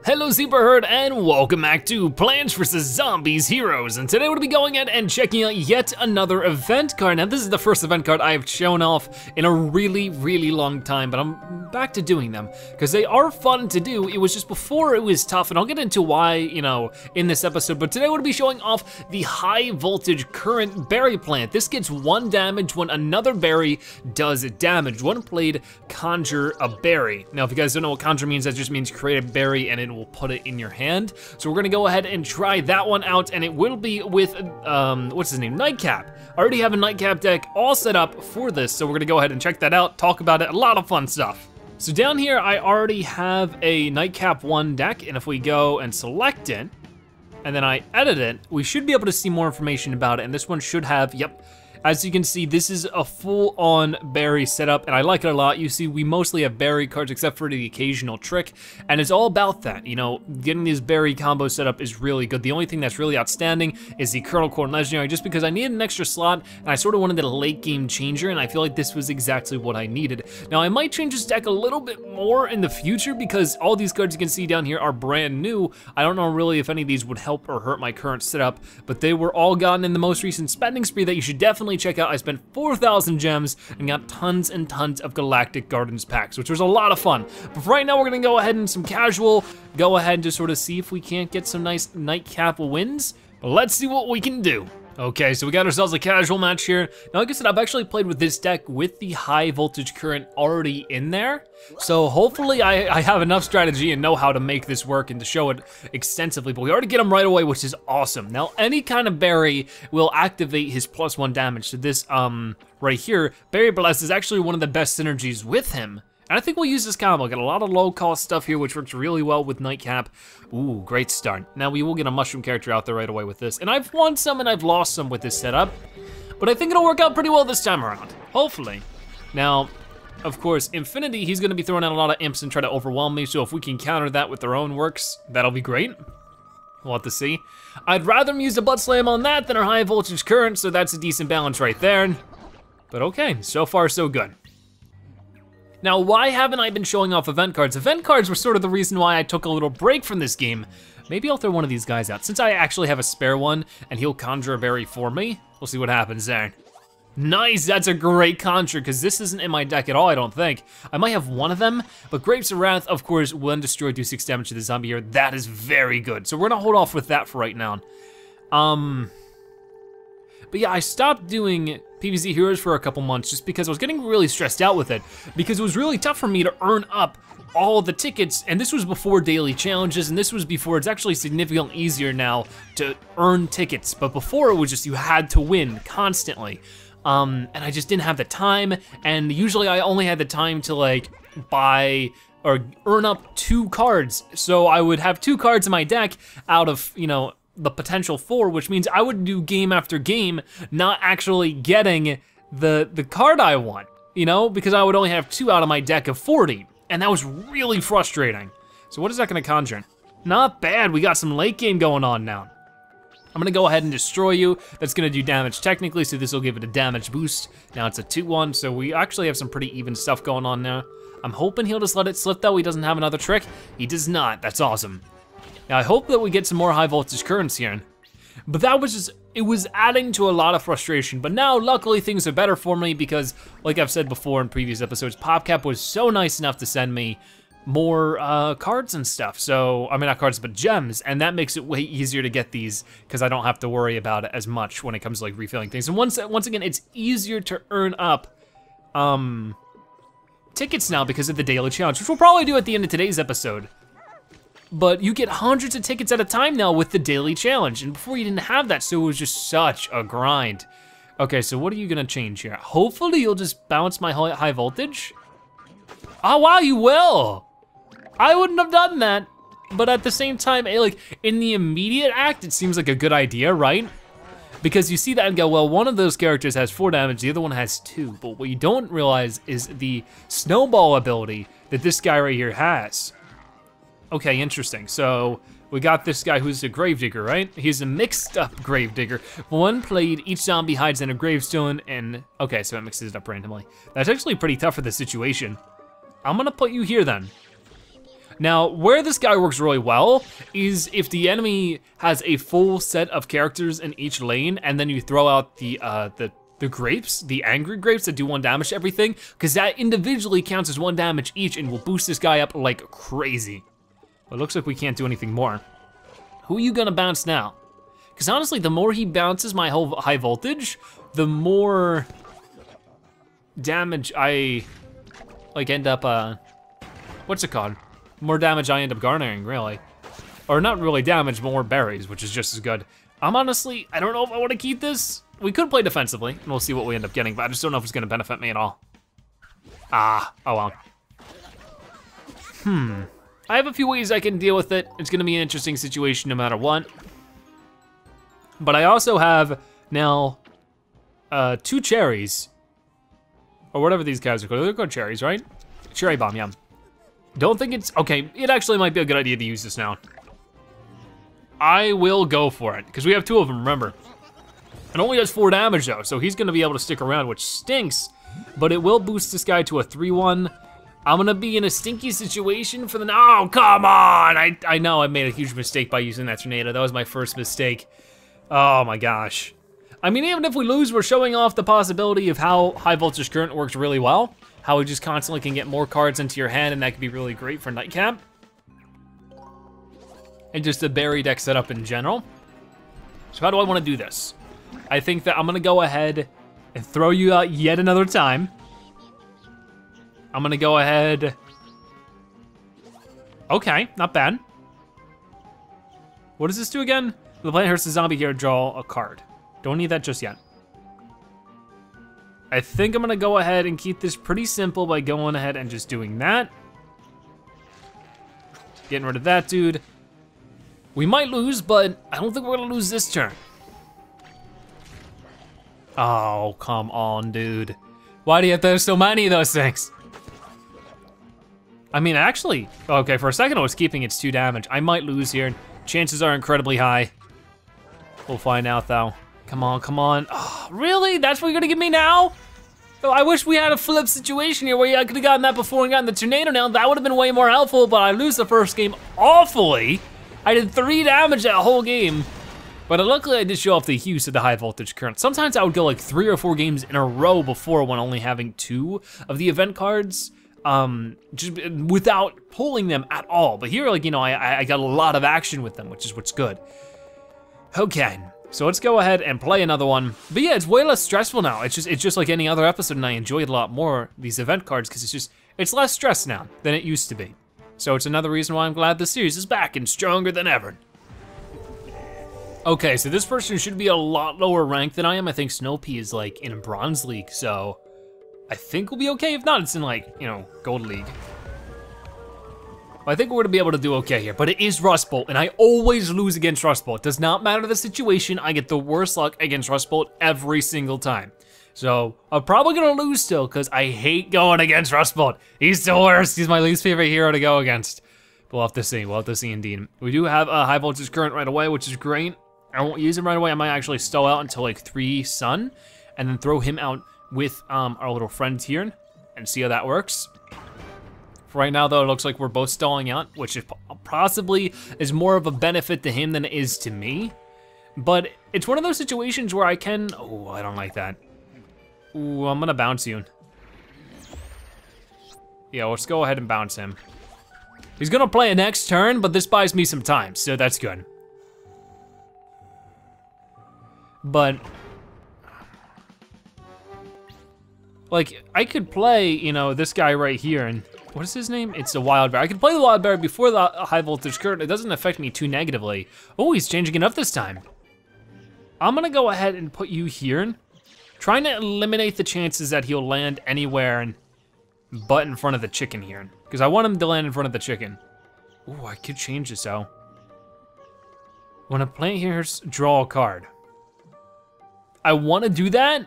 Hello Zebra Herd and welcome back to Plants vs. Zombies Heroes. And today we're gonna be going in and checking out yet another event card. Now this is the first event card I have shown off in a really long time, but I'm back to doing them because they are fun to do. It was just before it was tough, and I'll get into why, in this episode. But today we're gonna be showing off the High-Voltage Currant Berry Plant. This gets 1 damage when another berry does damage. When played, conjure a berry. Now if you guys don't know what conjure means, that just means create a berry and it will put it in your hand. So we're gonna go ahead and try that one out, and it will be with, what's his name, Nightcap. I already have a Nightcap deck all set up for this, so we're gonna go ahead and check that out, talk about it, a lot of fun stuff. So down here, I already have a Nightcap 1 deck, and if we go and select it, and then I edit it, we should be able to see more information about it, and this one should have, yep. As you can see, this is a full-on berry setup, and I like it a lot. You see, we mostly have berry cards except for the occasional trick, and it's all about that. Getting this berry combo set up is really good. The only thing that's really outstanding is the Kernel Core Legendary, just because I needed an extra slot, and I sort of wanted a late game changer, and I feel like this was exactly what I needed. Now, I might change this deck a little bit more in the future, because all these cards you can see down here are brand new. I don't know really if any of these would help or hurt my current setup, but they were all gotten in the most recent spending spree that you should definitely check out. I spent 4,000 gems and got tons and tons of Galactic Gardens packs, which was a lot of fun. But for right now, we're gonna go ahead and some casual, go ahead and just sort of see if we can't get some nice Nightcap wins. But let's see what we can do. Okay, so we got ourselves a casual match here. Now, like I said, I've actually played with this deck with the High-Voltage Currant already in there. So hopefully I have enough strategy and know how to make this work and to show it extensively, but we already get him right away, which is awesome. Now, any kind of berry will activate his +1 damage. So this, right here, Berry Blast is actually one of the best synergies with him. And I think we'll use this combo. Got a lot of low cost stuff here, which works really well with Nightcap. Ooh, great start. Now we will get a mushroom character out there right away with this. And I've won some and I've lost some with this setup, but I think it'll work out pretty well this time around, hopefully. Now, of course, Infinity, he's gonna be throwing out a lot of imps and try to overwhelm me, so if we can counter that with their own works, that'll be great. We'll have to see. I'd rather use a Butt Slam on that than our High Voltage Current, so that's a decent balance right there. But okay, so far so good. Now, why haven't I been showing off event cards? Event cards were sort of the reason why I took a little break from this game. Maybe I'll throw one of these guys out. Since I actually have a spare one and he'll conjure a berry for me, we'll see what happens there. Nice, that's a great conjure, because this isn't in my deck at all, I don't think. I might have one of them, but Grapes of Wrath, of course, when destroyed, do 6 damage to the zombie here. That is very good. So we're gonna hold off with that for right now. But yeah, I stopped doing PvZ Heroes for a couple months just because I was getting really stressed out with it, because it was really tough for me to earn up all the tickets, and this was before daily challenges, and this was before, it's actually significantly easier now to earn tickets, but before it was just you had to win constantly. And I just didn't have the time, and usually I only had the time to like buy or earn up 2 cards, so I would have 2 cards in my deck out of, the potential 4, which means I would do game after game, not actually getting the card I want, because I would only have 2 out of my deck of 40, and that was really frustrating. So what is that gonna conjure? Not bad, we got some late game going on now. I'm gonna go ahead and destroy you. That's gonna do damage technically, so this will give it a damage boost. Now it's a 2-1, so we actually have some pretty even stuff going on now. I'm hoping he'll just let it slip though. He doesn't have another trick. He does not, that's awesome. Now I hope that we get some more High Voltage Currents here. But that was just, it was adding to a lot of frustration. But now luckily things are better for me because, like I've said before in previous episodes, PopCap was so nice enough to send me more cards and stuff. So, I mean not cards, but gems. And that makes it way easier to get these because I don't have to worry about it as much when it comes to like refilling things. And once again, it's easier to earn up tickets now because of the daily challenge, which we'll probably do at the end of today's episode. But you get hundreds of tickets at a time now with the daily challenge, and before you didn't have that, so it was just such a grind. Okay, so what are you gonna change here? Hopefully you'll just bounce my high voltage. Oh wow, you will. I wouldn't have done that, but at the same time, like in the immediate act, it seems like a good idea, right? Because you see that and go, well, one of those characters has 4 damage, the other one has 2, but what you don't realize is the snowball ability that this guy right here has. Okay, interesting. So we got this guy who's a gravedigger, right? He's a mixed up gravedigger. When played, each zombie hides in a gravestone and, okay, so it mixes it up randomly. That's actually pretty tough for the situation. I'm gonna put you here then. Now, where this guy works really well is if the enemy has a full set of characters in each lane, and then you throw out the grapes, the angry grapes that do 1 damage to everything, because that individually counts as 1 damage each and will boost this guy up like crazy. But it looks like we can't do anything more. Who are you gonna bounce now? Because honestly, the more he bounces my whole high voltage, the more damage I like end up, what's it called? More damage I end up garnering, really. Or not really damage, but more berries, which is just as good. I don't know if I wanna keep this. We could play defensively, and we'll see what we end up getting, but I just don't know if it's gonna benefit me at all. Oh well. I have a few ways I can deal with it. It's gonna be an interesting situation no matter what. But I also have now 2 cherries, or whatever these guys are called. They're called cherries, right? Cherry bomb, yeah. Don't think it's, okay, it actually might be a good idea to use this now. I will go for it, because we have 2 of them, remember. It only does 4 damage though, so he's gonna be able to stick around, which stinks, but it will boost this guy to a 3-1. I'm gonna be in a stinky situation for the, oh, come on! I know I made a huge mistake by using that tornado. That was my first mistake. Oh my gosh. I mean, even if we lose, we're showing off the possibility of how High Voltage Current works really well. How we just constantly can get more cards into your hand, and that could be really great for Nightcap. And just a berry deck setup in general. So how do I wanna do this? I think that I'm gonna go ahead and throw you out yet another time. I'm gonna go ahead. Okay, not bad. What does this do again? The player hurts the zombie here, draw a card. Don't need that just yet. I think I'm gonna go ahead and keep this pretty simple by going ahead and just doing that. Getting rid of that dude. We might lose, but I don't think we're gonna lose this turn. Oh, come on, dude. Why do you have to have so many of those things? I mean, actually, okay, for a second I was keeping its 2 damage. I might lose here. Chances are incredibly high. We'll find out though. Come on, come on. Oh, really? That's what you're gonna give me now? Oh, I wish we had a flip situation here where I could've gotten that before and gotten the tornado now. That would've been way more helpful, but I lose the first game awfully. I did 3 damage that whole game. But luckily I did show off the use of the High Voltage Current. Sometimes I would go like 3 or 4 games in a row before when only having 2 of the event cards, just without pulling them at all. But here, like, you know, I got a lot of action with them, which is what's good. Okay, so let's go ahead and play another one. But yeah, it's way less stressful now. It's just like any other episode, and I enjoy it a lot more, these event cards, because it's less stress now than it used to be. So it's another reason why I'm glad the series is back and stronger than ever. Okay, so this person should be a lot lower ranked than I am. I think Snowpea is like in a bronze league, so I think we'll be okay. If not, it's in like, you know, gold league. I think we're gonna be able to do okay here, but it is Rust Bolt, and I always lose against Rust Bolt. Does not matter the situation, I get the worst luck against Rust Bolt every single time. So I'm probably gonna lose still, because I hate going against Rust Bolt. He's the worst, he's my least favorite hero to go against. We'll have to see indeed. We do have a High Voltage Current right away, which is great. I won't use him right away, I might actually stall out until like 3 sun, and then throw him out with our little friends here, and see how that works. For right now though, it looks like we're both stalling out, which is possibly is more of a benefit to him than it is to me. But it's one of those situations where I can, oh, I don't like that. Ooh, I'm gonna bounce you. Yeah, let's go ahead and bounce him. He's gonna play a next turn, but this buys me some time, so that's good. But, like, I could play, you know, this guy right here, and what is his name? It's the Wild Bear. I could play the Wild Bear before the High Voltage Current. It doesn't affect me too negatively. Oh, he's changing it up this time. I'm gonna go ahead and put you here, trying to eliminate the chances that he'll land anywhere but in front of the chicken here, because I want him to land in front of the chicken. Oh, I could change this though. When I plant here, draw a card. I want to do that,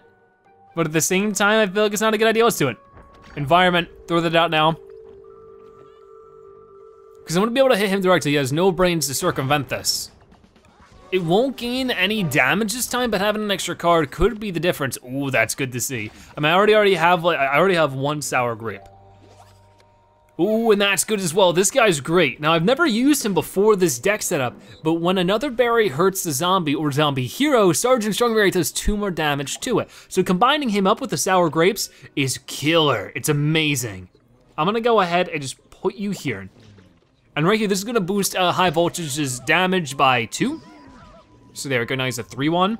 but at the same time, I feel like it's not a good idea. Let's do it. Environment, throw that out now. Because I'm gonna be able to hit him directly. He has no brains to circumvent this. It won't gain any damage this time, but having an extra card could be the difference. Ooh, that's good to see. I mean, I already have 1 sour grape. Ooh, and that's good as well. This guy's great. Now, I've never used him before this deck setup, but when another berry hurts the zombie or zombie hero, Sergeant Strongberry does 2 more damage to it. So combining him up with the sour grapes is killer. It's amazing. I'm gonna go ahead and just put you here. And right here, this is gonna boost High Voltage's damage by 2. So there we go, now he's a 3-1.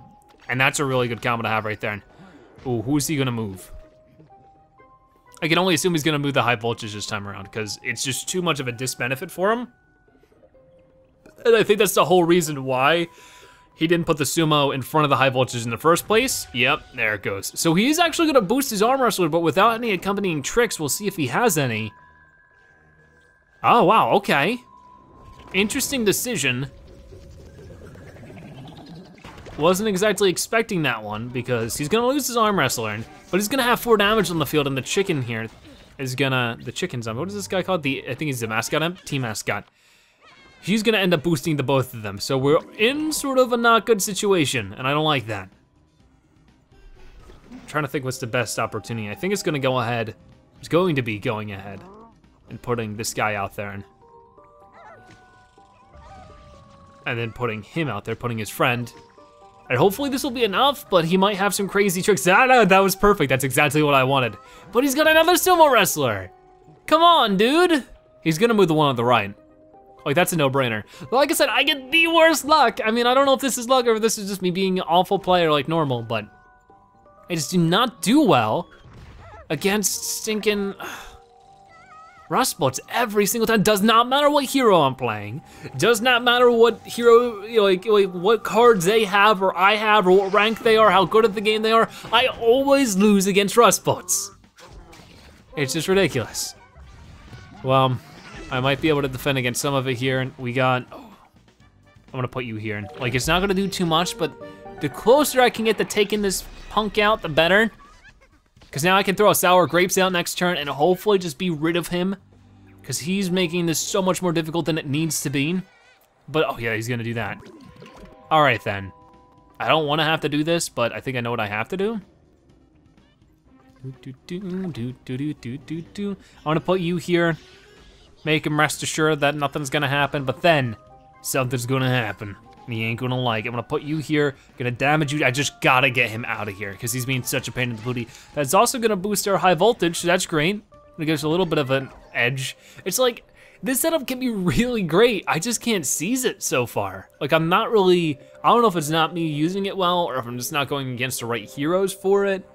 And that's a really good combo to have right there. Ooh, who's he gonna move? I can only assume he's gonna move the High Voltage this time around because it's just too much of a disbenefit for him. And I think that's the whole reason why he didn't put the Sumo in front of the High Voltage in the first place. Yep, there it goes. So he's actually gonna boost his Arm Wrestler, but without any accompanying tricks. We'll see if he has any. Oh, wow, okay. Interesting decision. Wasn't exactly expecting that one because he's gonna lose his Arm Wrestler, but he's gonna have 4 damage on the field, and the chicken here is gonna, the chicken zombie, what is this guy called? I think he's the mascot, team mascot. He's gonna end up boosting the both of them. So we're in sort of a not good situation, and I don't like that. I'm trying to think what's the best opportunity. I think it's gonna go ahead, it's going to be going ahead and putting this guy out there and then putting him out there, putting his friend. And hopefully this will be enough, but he might have some crazy tricks. That was perfect, that's exactly what I wanted. But he's got another sumo wrestler. Come on, dude. He's gonna move the one on the right. Like, that's a no-brainer. Like I said, I get the worst luck. I mean, I don't know if this is luck or if this is just me being an awful player like normal, but I just do not do well against stinking Rustbolts every single time. Does not matter what hero I'm playing. Does not matter what hero, like what cards they have or I have or what rank they are, how good at the game they are. I always lose against Rustbolts. It's just ridiculous. Well, I might be able to defend against some of it here. And we got, oh, I'm gonna put you here. Like, it's not gonna do too much, but the closer I can get to taking this punk out, the better. Because now I can throw a sour grapes out next turn and hopefully just be rid of him. Because he's making this so much more difficult than it needs to be. But, oh yeah, he's gonna do that. All right then. I don't wanna have to do this, but I think I know what I have to do. I wanna put you here. Make him rest assured that nothing's gonna happen, but then something's gonna happen. He ain't gonna like it. I'm gonna put you here, gonna damage you. I just gotta get him out of here because he's being such a pain in the booty. That's also gonna boost our High Voltage, so that's great. It gives a little bit of an edge. It's like, this setup can be really great. I just can't seize it so far. Like, I'm not really, I don't know if it's not me using it well or if I'm just not going against the right heroes for it,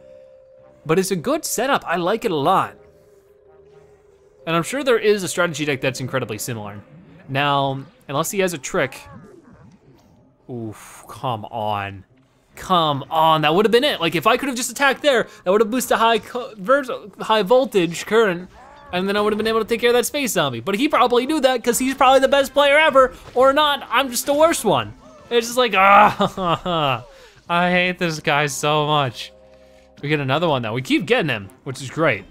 but it's a good setup. I like it a lot. And I'm sure there is a strategy deck that's incredibly similar. Now, unless he has a trick, oof, come on. Come on, that would have been it. Like, if I could have just attacked there, that would have boosted high voltage current, and then I would have been able to take care of that space zombie. But he probably knew that because he's probably the best player ever, or not, I'm just the worst one. It's just like, I hate this guy so much. We get another one though. We keep getting him, which is great.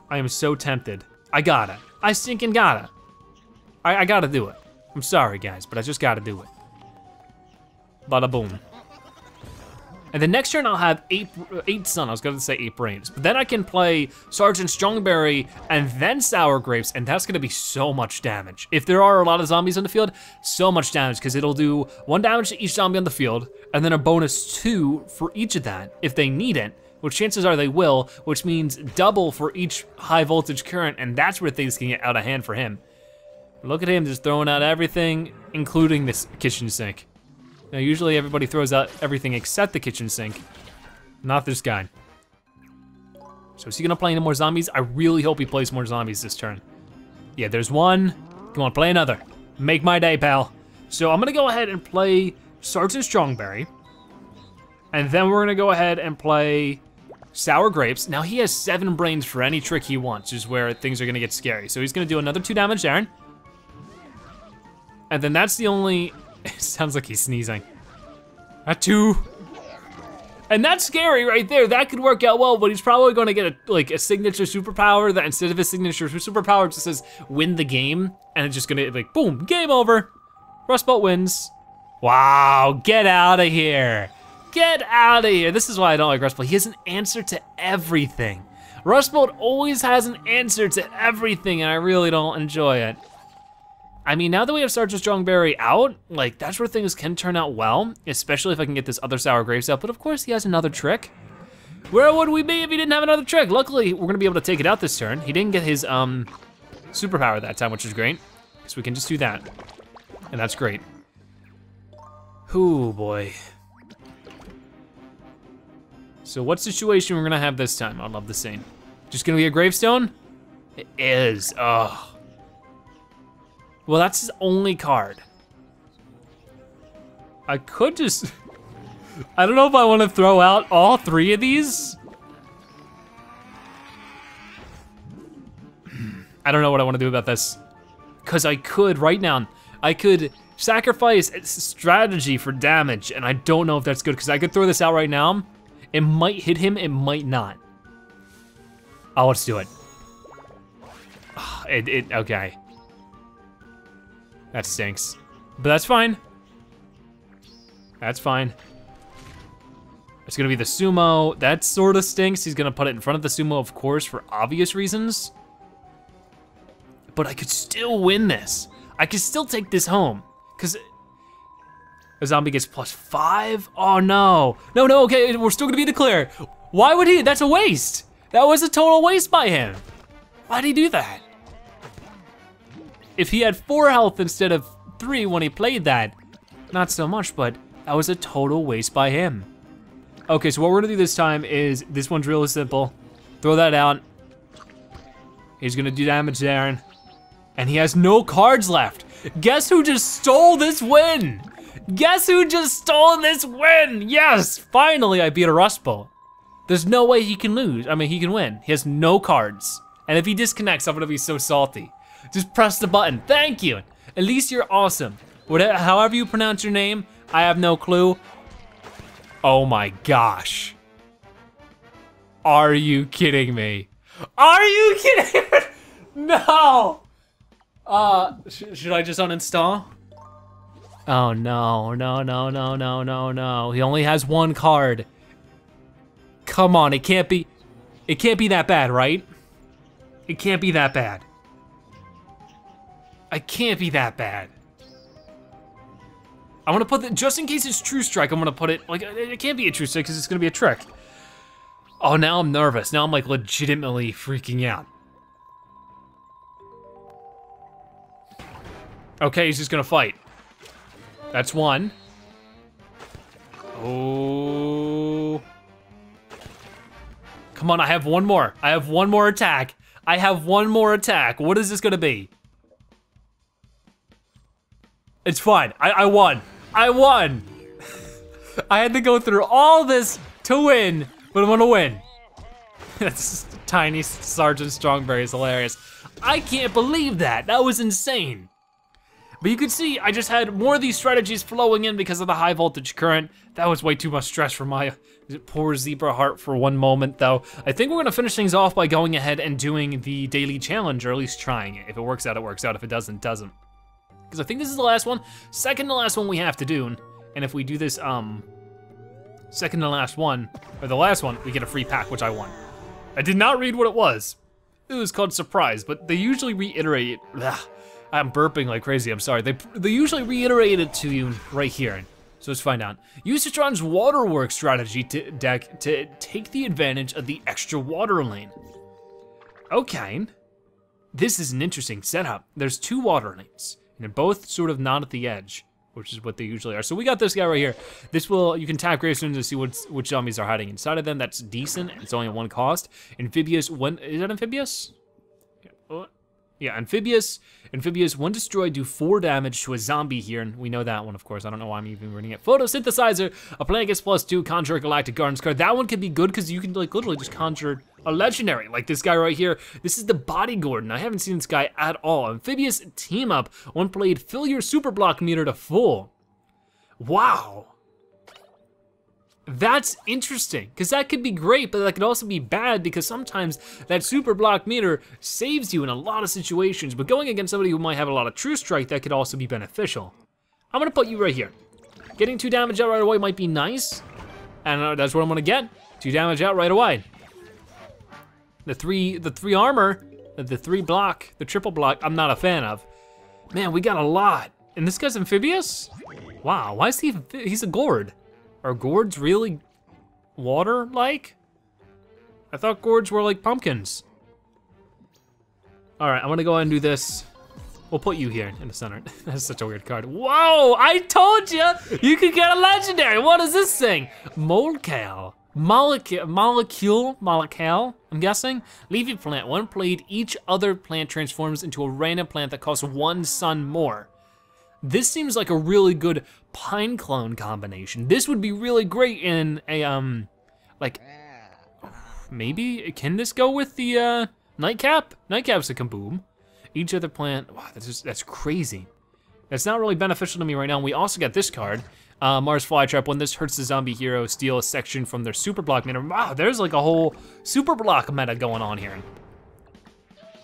I am so tempted. I gotta. I stinking gotta. I gotta do it. I'm sorry guys, but I just gotta do it. Bada boom. And then next turn I'll have eight sun, I was gonna say 8 brains. But then I can play Sergeant Strongberry and then Sour Grapes, and that's gonna be so much damage. If there are a lot of zombies on the field, so much damage, because it'll do 1 damage to each zombie on the field, and then a bonus 2 for each of that, if they need it, which chances are they will, which means double for each high voltage current, and that's where things can get out of hand for him. Look at him just throwing out everything, including this kitchen sink. Now usually everybody throws out everything except the kitchen sink, not this guy. So is he gonna play any more zombies? I really hope he plays more zombies this turn. Yeah, there's one. Come on, play another. Make my day, pal. So I'm gonna go ahead and play Sergeant Strongberry, and then we're gonna go ahead and play Sour Grapes. Now he has 7 brains for any trick he wants, is where things are gonna get scary. So he's gonna do another 2 damage there. And then that's the only, it sounds like he's sneezing. At 2. And that's scary right there. That could work out well, but he's probably gonna get a signature superpower that instead of his signature superpower, it just says win the game. And it's just gonna like, boom, game over. Rustbolt wins. Wow, get out of here. Get out of here. This is why I don't like Rustbolt. He has an answer to everything. Rust Bolt always has an answer to everything and I really don't enjoy it. I mean, now that we have Sergeant Strongberry out, like that's where things can turn out well, especially if I can get this other Sour Grapes out, but of course he has another trick. Where would we be if he didn't have another trick? Luckily, we're gonna be able to take it out this turn. He didn't get his superpower that time, which is great, so we can just do that, and that's great. Ooh, boy. So what situation we're gonna have this time? I'd love to see. Just gonna be a gravestone? It is, oh. Well, that's his only card. I could just, I don't know if I wanna throw out all 3 of these. I don't know what I wanna do about this. Cause I could, right now, I could sacrifice strategy for damage, and I don't know if that's good, cause I could throw this out right now. It might hit him, it might not. Oh, let's do it. Okay. That stinks, but that's fine. That's fine. It's gonna be the sumo. That sort of stinks. He's gonna put it in front of the sumo, of course, for obvious reasons. But I could still win this. I could still take this home, because a zombie gets +5? Oh no. No, okay, we're still gonna be in the clear. Why would he? That's a waste. That was a total waste by him. Why'd he do that? If he had 4 health instead of 3 when he played that, not so much, but that was a total waste by him. Okay, so what we're gonna do this time is, this one's really simple. Throw that out. He's gonna do damage there, and he has no cards left. Guess who just stole this win? Guess who just stole this win? Yes, finally I beat a Rust Bolt. There's no way he can lose. I mean, he can win. He has no cards. And if he disconnects, I'm gonna be so salty. Just press the button, thank you. At least you're awesome. Whatever, however you pronounce your name, I have no clue. Oh my gosh. Are you kidding me? Are you kidding me? No. Should I just uninstall? Oh no. He only has 1 card. Come on, it can't be that bad, right? It can't be that bad. I can't be that bad. I wanna put just in case it's True Strike, I'm gonna put it, like, it can't be a True Strike because it's gonna be a trick. Oh, now I'm nervous. Now I'm like legitimately freaking out. Okay, he's just gonna fight. That's 1. Oh. Come on, I have 1 more. I have 1 more attack. I have 1 more attack. What is this gonna be? It's fine, I won. I won. I had to go through all this to win, but I'm gonna win. That's tiny Sergeant Strongberry is hilarious. I can't believe that, that was insane. But you can see, I just had more of these strategies flowing in because of the high voltage current. That was way too much stress for my poor zebra heart for one moment though. I think we're gonna finish things off by going ahead and doing the daily challenge, or at least trying it. If it works out, it works out. If it doesn't, it doesn't. Because I think this is the last one. Second to last one we have to do. And if we do this second to last one, or the last one, we get a free pack, which I won. I did not read what it was. It was called Surprise, but they usually reiterate it. Ugh, I'm burping like crazy, I'm sorry. They usually reiterate it to you right here. So let's find out. Use Citron's Waterworks strategy deck to take the advantage of the extra water lane. Okay. This is an interesting setup. There's 2 water lanes, and they're both sort of not at the edge, which is what they usually are. So we got this guy right here. This will, you can tap gravestones to see which zombies are hiding inside of them. That's decent, it's only at 1 cost. Amphibious, is that amphibious? Yeah, amphibious. Amphibious, when destroyed, do 4 damage to a zombie here, and we know that one, of course. I don't know why I'm even reading it. Photosynthesizer, a plant gets +2, Conjure a Galactic Gardens card. That one could be good because you can like literally just conjure a legendary, like this guy right here. This is the Body Gordon. I haven't seen this guy at all. Amphibious team up, when played, fill your super block meter to full. Wow. That's interesting, because that could be great, but that could also be bad because sometimes that super block meter saves you in a lot of situations, but going against somebody who might have a lot of True Strike, that could also be beneficial. I'm gonna put you right here. Getting 2 damage out right away might be nice, and that's what I'm gonna get. 2 damage out right away. The three armor, the 3 block, the triple block, I'm not a fan of. Man, we got a lot. And this guy's amphibious? Wow, why is he's a gourd. Are gourds really water-like? I thought gourds were like pumpkins. All right, I'm gonna go ahead and do this. We'll put you here in the center. That's such a weird card. Whoa, I told you, you could get a legendary. What is this thing? Molecule, I'm guessing. Leafy plant, when played, each other plant transforms into a random plant that costs 1 sun more. This seems like a really good pine clone combination. This would be really great in a, like, maybe, can this go with the nightcap? Nightcap's a kaboom. Each other plant, wow, that's crazy. That's not really beneficial to me right now. We also got this card, Mars Flytrap. When this hurts the zombie hero, steal a section from their super block meta. Wow, there's like a whole super block meta going on here.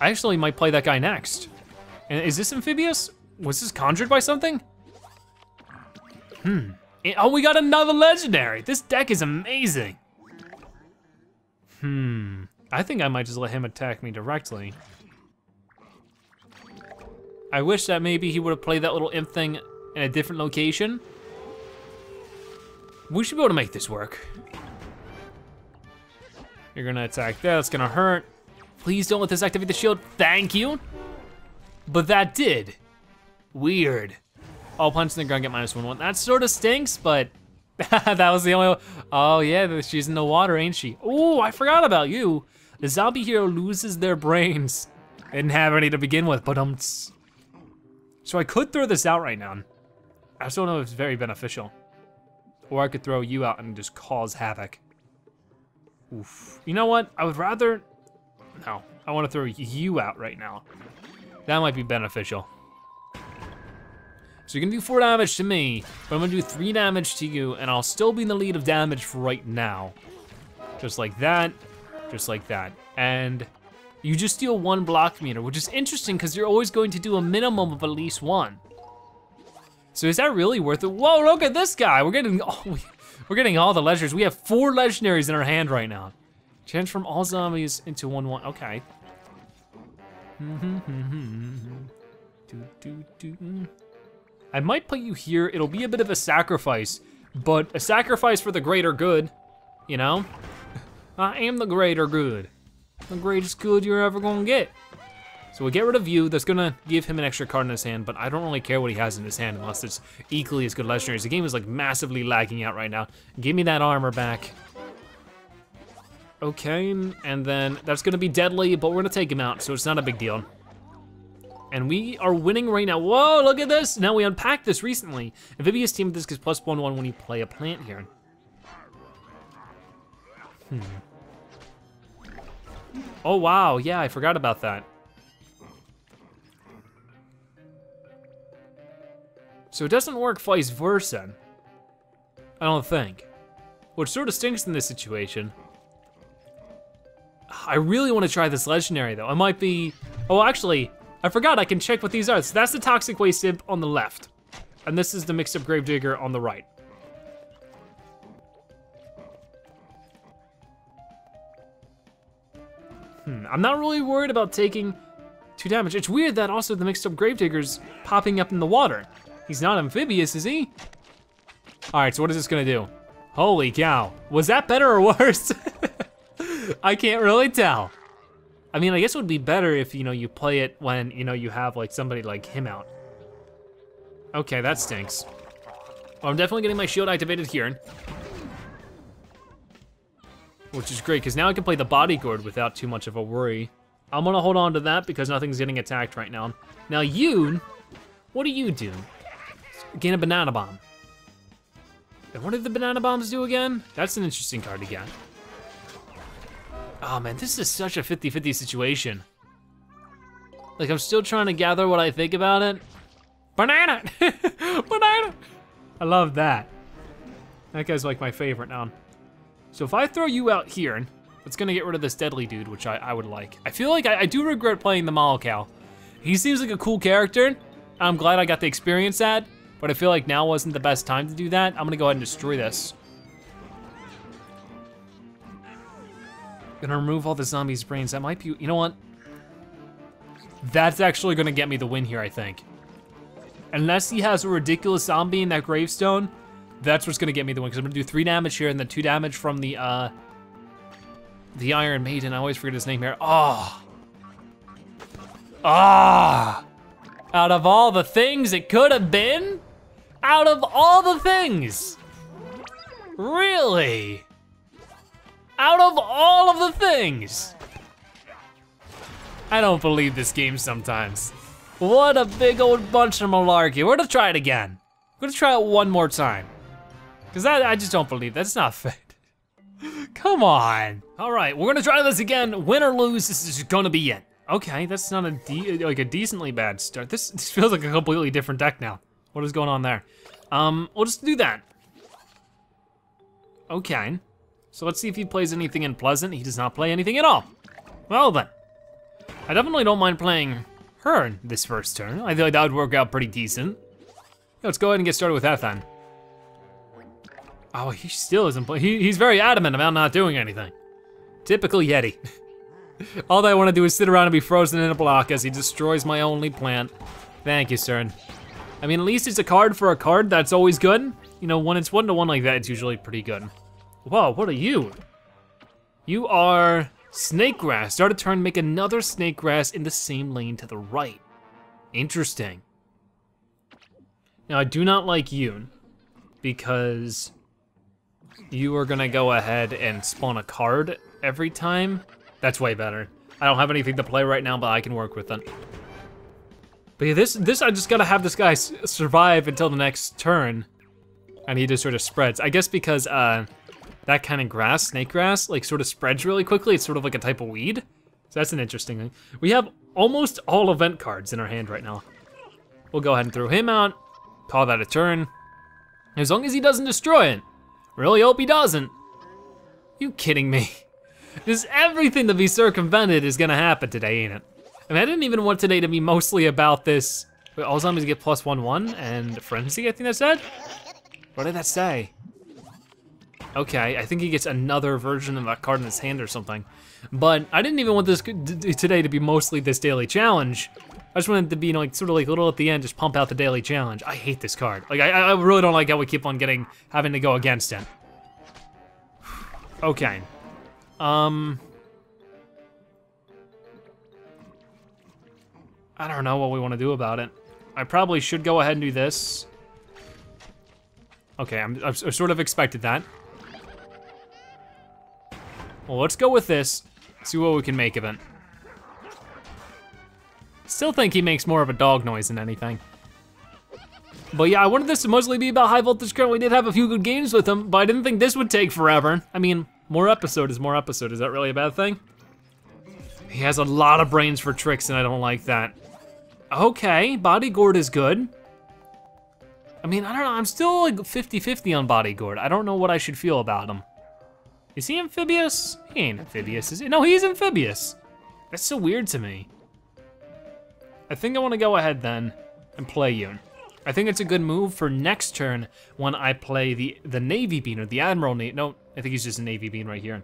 I actually might play that guy next. And is this amphibious? Was this conjured by something? Oh, we got another legendary. This deck is amazing. I think I might just let him attack me directly. I wish that maybe he would have played that little imp thing in a different location. We should be able to make this work. You're gonna attack there, that's gonna hurt. Please don't let this activate the shield, thank you. But that did. Weird. All punch in the ground get -1/1. That sort of stinks, but that was the only one. Oh yeah, she's in the water, ain't she? Oh, I forgot about you. The zombie hero loses their brains. They didn't have any to begin with, but so I could throw this out right now. I just don't know if it's very beneficial. Or I could throw you out and just cause havoc. Oof. You know what? I would rather, no, I want to throw you out right now. That might be beneficial. So you're gonna do 4 damage to me, but I'm gonna do 3 damage to you, and I'll still be in the lead of damage for right now. Just like that, just like that. And you just deal 1 block meter, which is interesting because you're always going to do a minimum of at least 1. So is that really worth it? Whoa, look at this guy. We're getting all the legendaries. We have 4 legendaries in our hand right now. Transform all zombies into 1/1, okay. I might put you here. It'll be a bit of a sacrifice, but a sacrifice for the greater good, you know? I am the greater good. The greatest good you're ever gonna get. So we'll get rid of you. That's gonna give him an extra card in his hand, but I don't really care what he has in his hand unless it's equally as good legendaries. The game is like massively lagging out right now. Give me that armor back. Okay, and then that's gonna be deadly, but we're gonna take him out, so it's not a big deal. And we are winning right now. Whoa, look at this. Now we unpacked this recently. Amphibious team, this gets +1/1 when you play a plant here. Oh wow, yeah, I forgot about that. So it doesn't work vice versa, I don't think. Which sort of stinks in this situation. I really want to try this legendary though. I might be, oh actually, I forgot I can check what these are. So that's the Toxic Waste Imp on the left. And this is the Mixed Up Gravedigger on the right. I'm not really worried about taking 2 damage. It's weird that also the Mixed Up Gravedigger's popping up in the water. He's not amphibious, is he? All right, so what is this gonna do? Holy cow, was that better or worse? I can't really tell. I mean, I guess it would be better if, you know, you play it when, you know, you have like somebody like him out. Okay, that stinks. Well, I'm definitely getting my shield activated here. Which is great, because now I can play the bodyguard without too much of a worry. I'm gonna hold on to that because nothing's getting attacked right now. Now you, what do you do? Gain a banana bomb. And what did the banana bombs do again? That's an interesting card to get. Oh man, this is such a 50-50 situation. Like I'm still trying to gather what I think about it. Banana, banana. I love that. That guy's like my favorite now. So if I throw you out here, it's gonna get rid of this deadly dude, which I would like. I feel like I do regret playing the Molecule. He seems like a cool character. I'm glad I got the experience at, but I feel like now wasn't the best time to do that. I'm gonna go ahead and destroy this. Gonna remove all the zombies' brains. That might be, you know what? That's actually gonna get me the win here, I think. Unless he has a ridiculous zombie in that gravestone, that's what's gonna get me the win, because I'm gonna do 3 damage here and then 2 damage from the Iron Maiden. I always forget his name here. Oh. Ah. Out of all the things it could have been? Out of all the things? Really? Out of all of the things? I don't believe this game sometimes. What a big old bunch of malarkey. We're gonna try it again. We're gonna try it one more time. Cause I just don't believe that's not fair. Come on. All right, we're gonna try this again. Win or lose, this is gonna be it. Okay, that's not a decently bad start. This feels like a completely different deck now. What is going on there? We'll just do that. Okay, so let's see if he plays anything in Pleasant. He does not play anything at all. Well then, I definitely don't mind playing her this first turn. I feel like that would work out pretty decent. Let's go ahead and get started with that then. Oh, he still isn't playing. He's very adamant about not doing anything. Typical Yeti. All I wanna do is sit around and be frozen in a block as he destroys my only plant. Thank you, sir. I mean, at least it's a card for a card, that's always good. You know, when it's 1-to-1 like that, it's usually pretty good. Whoa, what are you? You are Snake Grass. Start a turn, make another Snake Grass in the same lane to the right. Interesting. Now, I do not like you, because you are gonna go ahead and spawn a card every time. That's way better. I don't have anything to play right now, but I can work with it. But yeah, this I just gotta have this guy survive until the next turn, and he just sort of spreads. I guess because that kind of grass, snake grass, like sort of spreads really quickly. It's sort of like a type of weed. So that's an interesting thing. We have almost all event cards in our hand right now. We'll go ahead and throw him out, call that a turn. As long as he doesn't destroy it. Really hope he doesn't. You kidding me? Just everything to be circumvented is gonna happen today, ain't it? I mean, I didn't even want today to be mostly about this. Wait, all zombies get +1/1 and frenzy, I think that said? What did that say? Okay, I think he gets another version of that card in his hand or something. But I didn't even want this today to be mostly this daily challenge. I just wanted it to be, you know, like sort of like little at the end, just pump out the daily challenge. I hate this card. Like, I really don't like how we keep on having to go against it. Okay. I don't know what we want to do about it. I probably should go ahead and do this. Okay, I sort of expected that. Well, let's go with this, see what we can make of it. Still think he makes more of a dog noise than anything. But yeah, I wanted this to mostly be about High-Voltage Currant. We did have a few good games with him, but I didn't think this would take forever. I mean, more episode is more episode. Is that really a bad thing? He has a lot of brains for tricks and I don't like that. Okay, Bodyguard is good. I mean, I don't know, I'm still like 50-50 on Bodyguard. I don't know what I should feel about him. Is he amphibious? He ain't amphibious, is he? No, he's amphibious. That's so weird to me. I think I wanna go ahead then and play you. I think it's a good move for next turn when I play the Navy Bean or the Admiral Navy. No, I think he's just a Navy Bean right here.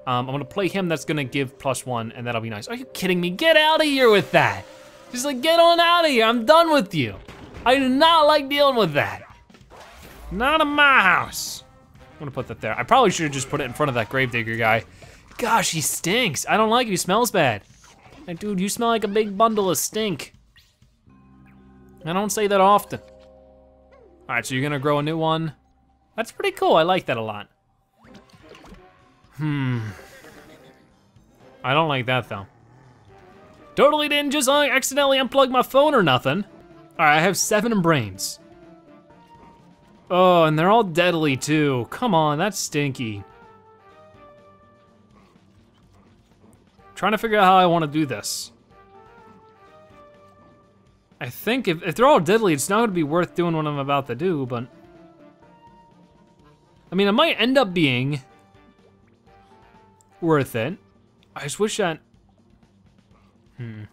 I'm gonna play him, that's gonna give +1 and that'll be nice. Are you kidding me? Get out of here with that. Just like, get on out of here, I'm done with you. I do not like dealing with that. Not in my house. I'm gonna put that there. I probably should have just put it in front of that Gravedigger guy. Gosh, he stinks. I don't like it, he smells bad. Like, dude, you smell like a big bundle of stink. I don't say that often. All right, so you're gonna grow a new one. That's pretty cool, I like that a lot. I don't like that though. Totally didn't just accidentally unplug my phone or nothing. All right, I have 7 brains. Oh, and they're all deadly too. Come on, that's stinky. Trying to figure out how I want to do this. I think if they're all deadly, it's not gonna be worth doing what I'm about to do, but. I mean, it might end up being worth it. I just wish that, It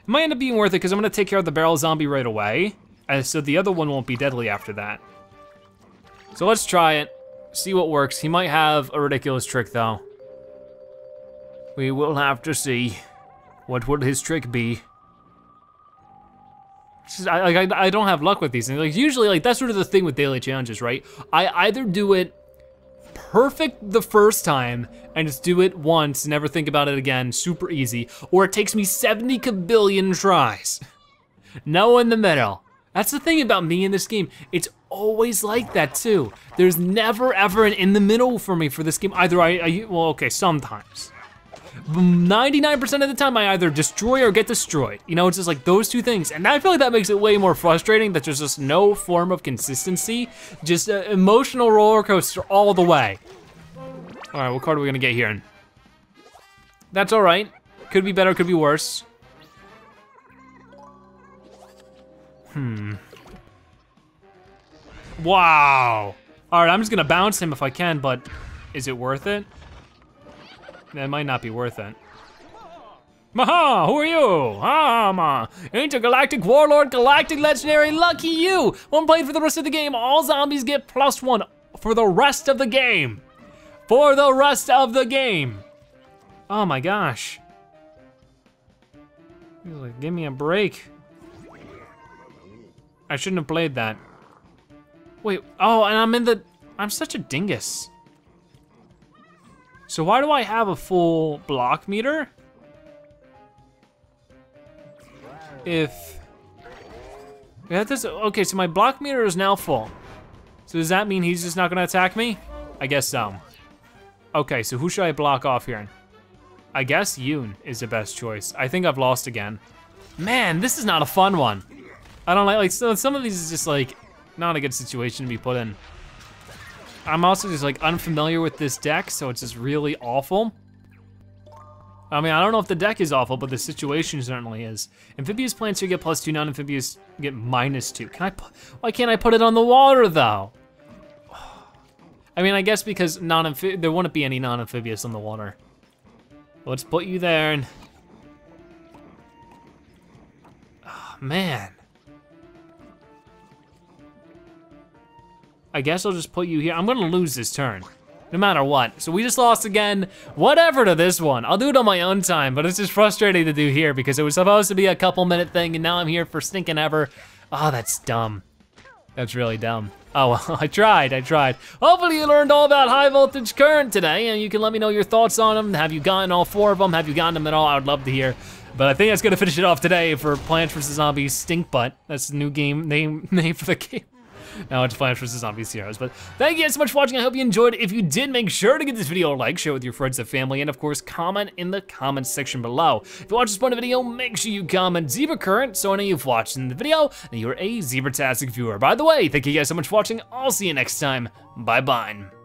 might end up being worth it because I'm gonna take care of the barrel zombie right away. So the other one won't be deadly after that. So let's try it, see what works. He might have a ridiculous trick though. We will have to see. What would his trick be? I don't have luck with these things. Like usually, like that's sort of the thing with daily challenges, right? I either do it perfect the first time and just do it once, never think about it again, super easy, or it takes me 70 kabillion tries. No in the middle. That's the thing about me in this game. It's always like that too. There's never ever an in the middle for me for this game. Either well, okay, sometimes. 99% of the time I either destroy or get destroyed. You know, it's just like those two things. And I feel like that makes it way more frustrating that there's just no form of consistency, just an emotional roller coaster all the way. All right, what card are we gonna get here? That's all right. Could be better, could be worse. Wow. All right, I'm just gonna bounce him if I can, but is it worth it? That might not be worth it. Maha, who are you? Intergalactic Warlord, Galactic Legendary, lucky you! One played for the rest of the game, all zombies get +1 for the rest of the game. For the rest of the game. Oh my gosh. Give me a break. I shouldn't have played that. Wait, oh, and I'm such a dingus. So why do I have a full block meter? Okay, so my block meter is now full. So does that mean he's just not gonna attack me? I guess so. Okay, so who should I block off here? I guess Yoon is the best choice. I think I've lost again. Man, this is not a fun one. I don't like some of these is just like, not a good situation to be put in. I'm also just like unfamiliar with this deck, so it's just really awful. I mean, I don't know if the deck is awful, but the situation certainly is. Amphibious plants here get +2, non-amphibious get -2. Why can't I put it on the water though? I mean, I guess because there wouldn't be any non-amphibious on the water. Let's put you there and, oh, man. I guess I'll just put you here. I'm gonna lose this turn, no matter what. So we just lost again, whatever to this one. I'll do it on my own time, but it's just frustrating to do here because it was supposed to be a couple-minute thing and now I'm here for stinking ever. Oh, that's dumb. That's really dumb. Oh, well, I tried. Hopefully you learned all about high voltage current today and you can let me know your thoughts on them. Have you gotten all 4 of them? Have you gotten them at all? I would love to hear. But I think that's gonna finish it off today for Plants vs. Zombies Stink Butt. That's the new game name for the game. Now it's Plants vs. Zombies Heroes. But thank you guys so much for watching. I hope you enjoyed. If you did, make sure to give this video a like, share it with your friends and family, and of course, comment in the comments section below. If you watch this part of the video, make sure you comment Zebra Current so I know you've watched in the video and you're a Zebratastic viewer. By the way, thank you guys so much for watching. I'll see you next time. Bye-bye.